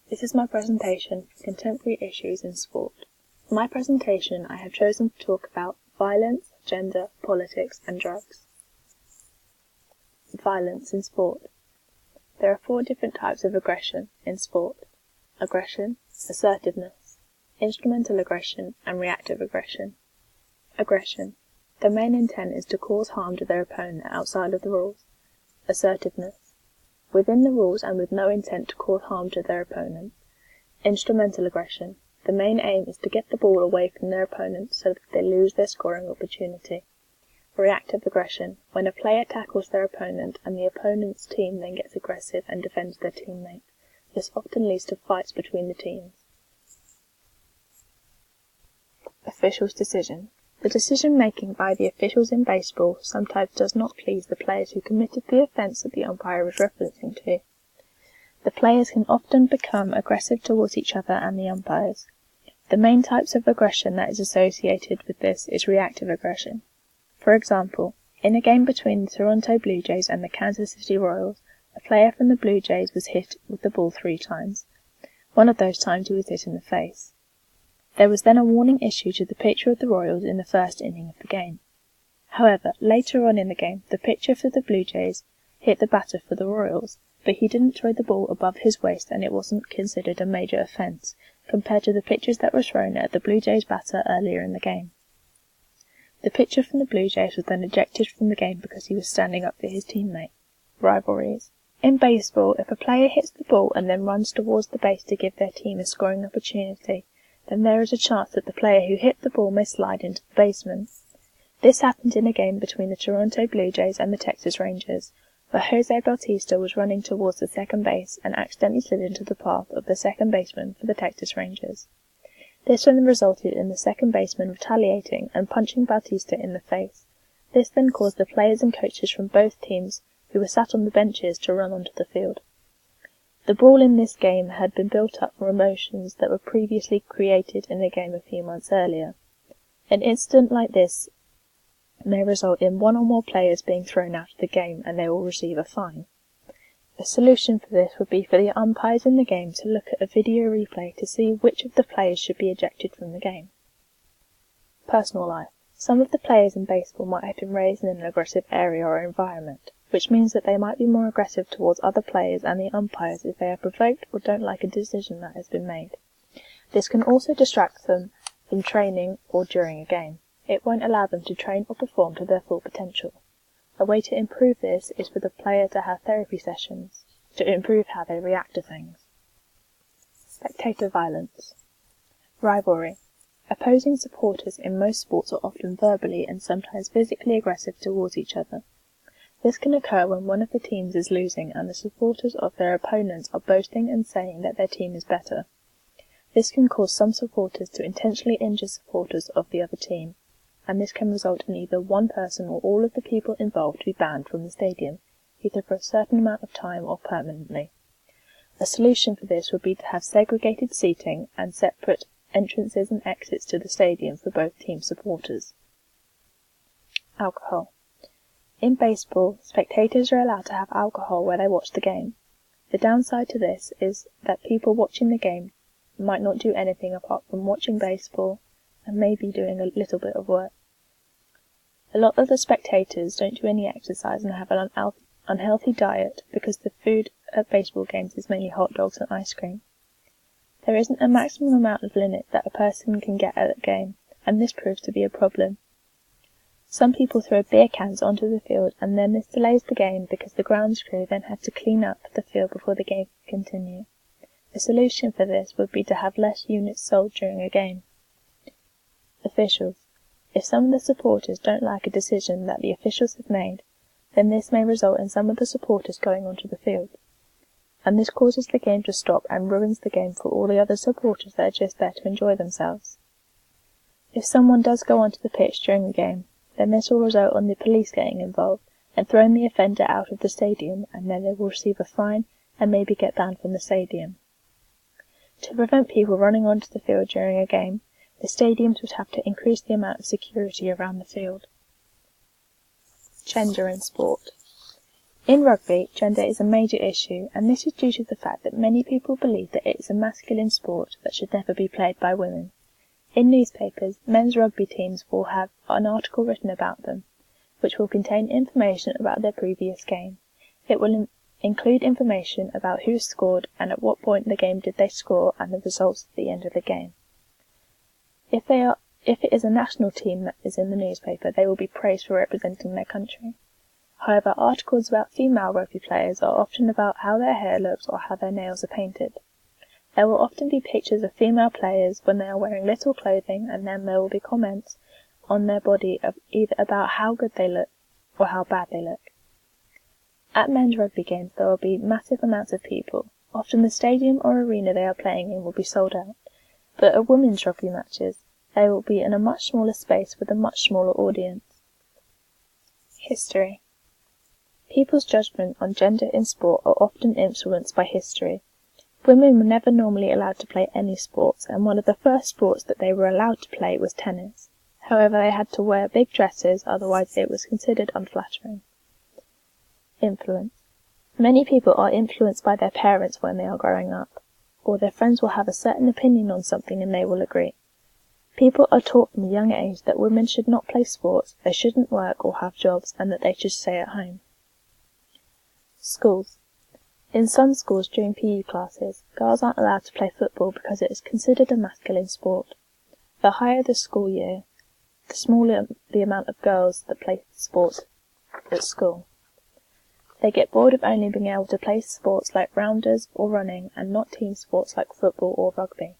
This is my presentation for contemporary issues in sport. For my presentation, I have chosen to talk about violence, gender, politics, and drugs. Violence in sport. There are 4 different types of aggression in sport: aggression, assertiveness, instrumental aggression, and reactive aggression. Aggression. The main intent is to cause harm to their opponent outside of the rules. Assertiveness. Within the rules and with no intent to cause harm to their opponent. Instrumental aggression. The main aim is to get the ball away from their opponent so that they lose their scoring opportunity. Reactive aggression. When a player tackles their opponent and the opponent's team then gets aggressive and defends their teammate. This often leads to fights between the teams. Officials' decision. The decision-making by the officials in baseball sometimes does not please the players who committed the offence that the umpire was referencing to. The players can often become aggressive towards each other and the umpires. The main types of aggression that is associated with this is reactive aggression. For example, in a game between the Toronto Blue Jays and the Kansas City Royals, a player from the Blue Jays was hit with the ball 3 times. One of those times he was hit in the face. There was then a warning issued to the pitcher of the Royals in the first inning of the game. However, later on in the game, the pitcher for the Blue Jays hit the batter for the Royals, but he didn't throw the ball above his waist and it wasn't considered a major offence, compared to the pitches that were thrown at the Blue Jays batter earlier in the game. The pitcher from the Blue Jays was then ejected from the game because he was standing up for his teammate. Rivalries. In baseball, if a player hits the ball and then runs towards the base to give their team a scoring opportunity, then there is a chance that the player who hit the ball may slide into the baseman. This happened in a game between the Toronto Blue Jays and the Texas Rangers, where Jose Bautista was running towards the second base and accidentally slid into the path of the second baseman for the Texas Rangers. This then resulted in the second baseman retaliating and punching Bautista in the face. This then caused the players and coaches from both teams who were sat on the benches to run onto the field. The brawl in this game had been built up from emotions that were previously created in a game a few months earlier. An incident like this may result in 1 or more players being thrown out of the game and they will receive a fine. A solution for this would be for the umpires in the game to look at a video replay to see which of the players should be ejected from the game. Personal life. Some of the players in baseball might have been raised in an aggressive area or environment, which means that they might be more aggressive towards other players and the umpires if they are provoked or don't like a decision that has been made. This can also distract them from training or during a game. It won't allow them to train or perform to their full potential. A way to improve this is for the player to have therapy sessions to improve how they react to things. Spectator violence. Rivalry. Opposing supporters in most sports are often verbally and sometimes physically aggressive towards each other. This can occur when one of the teams is losing and the supporters of their opponents are boasting and saying that their team is better. This can cause some supporters to intentionally injure supporters of the other team, and this can result in either one person or all of the people involved to be banned from the stadium, either for a certain amount of time or permanently. A solution for this would be to have segregated seating and separate entrances and exits to the stadium for both team supporters. Alcohol. In baseball, spectators are allowed to have alcohol where they watch the game. The downside to this is that people watching the game might not do anything apart from watching baseball and maybe doing a little bit of work. A lot of the spectators don't do any exercise and have an unhealthy diet because the food at baseball games is mainly hot dogs and ice cream. There isn't a maximum amount of limit that a person can get at a game, and this proves to be a problem. Some people throw beer cans onto the field and then this delays the game because the grounds crew then have to clean up the field before the game can continue. A solution for this would be to have less units sold during a game. Officials. If some of the supporters don't like a decision that the officials have made, then this may result in some of the supporters going onto the field. And this causes the game to stop and ruins the game for all the other supporters that are just there to enjoy themselves. If someone does go onto the pitch during the game, then this will result in the police getting involved and throwing the offender out of the stadium, and then they will receive a fine and maybe get banned from the stadium. To prevent people running onto the field during a game, the stadiums would have to increase the amount of security around the field. Gender in sport. In rugby, gender is a major issue, and this is due to the fact that many people believe that it is a masculine sport that should never be played by women. In newspapers, men's rugby teams will have an article written about them, which will contain information about their previous game. It will include information about who scored and at what point in the game did they score and the results at the end of the game. If it is a national team that is in the newspaper, they will be praised for representing their country. However, articles about female rugby players are often about how their hair looks or how their nails are painted. There will often be pictures of female players when they are wearing little clothing, and then there will be comments on their body of either about how good they look or how bad they look. At men's rugby games there will be massive amounts of people. Often the stadium or arena they are playing in will be sold out, but at women's rugby matches they will be in a much smaller space with a much smaller audience. History. People's judgment on gender in sport are often influenced by history. Women were never normally allowed to play any sports, and one of the first sports that they were allowed to play was tennis. However, they had to wear big dresses, otherwise it was considered unflattering. Influence. Many people are influenced by their parents when they are growing up, or their friends will have a certain opinion on something and they will agree. People are taught from a young age that women should not play sports, they shouldn't work or have jobs, and that they should stay at home. Schools. In some schools during PE classes, girls aren't allowed to play football because it is considered a masculine sport. The higher the school year, the smaller the amount of girls that play sports at school. They get bored of only being able to play sports like rounders or running and not team sports like football or rugby.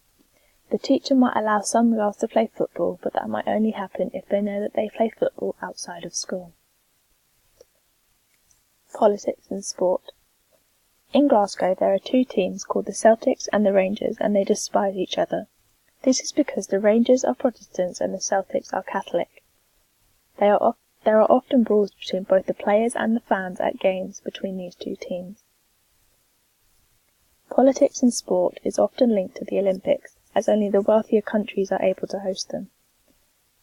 The teacher might allow some girls to play football, but that might only happen if they know that they play football outside of school. Politics and sport. In Glasgow there are two teams called the Celtics and the Rangers, and they despise each other. This is because the Rangers are Protestants and the Celtics are Catholic. There are often brawls between both the players and the fans at games between these two teams. Politics in sport is often linked to the Olympics, as only the wealthier countries are able to host them.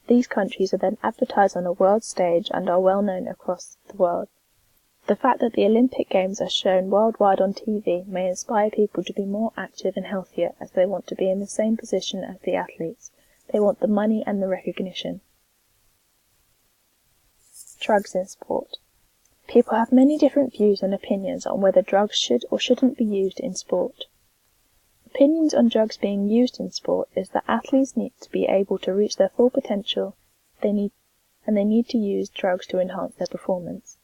These countries are then advertised on a world stage and are well known across the world. The fact that the Olympic Games are shown worldwide on TV may inspire people to be more active and healthier, as they want to be in the same position as the athletes. They want the money and the recognition. Drugs in sport. People have many different views and opinions on whether drugs should or shouldn't be used in sport. Opinions on drugs being used in sport is that athletes need to be able to reach their full potential, they need to use drugs to enhance their performance.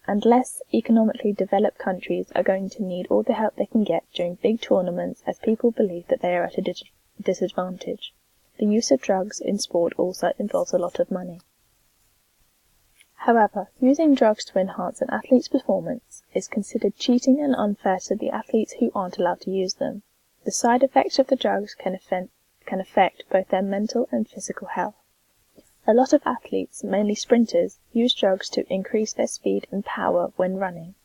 And less economically developed countries are going to need all the help they can get during big tournaments, as people believe that they are at a disadvantage. The use of drugs in sport also involves a lot of money. However, using drugs to enhance an athlete's performance is considered cheating and unfair to the athletes who aren't allowed to use them. The side effects of the drugs can affect both their mental and physical health. A lot of athletes, mainly sprinters, use drugs to increase their speed and power when running.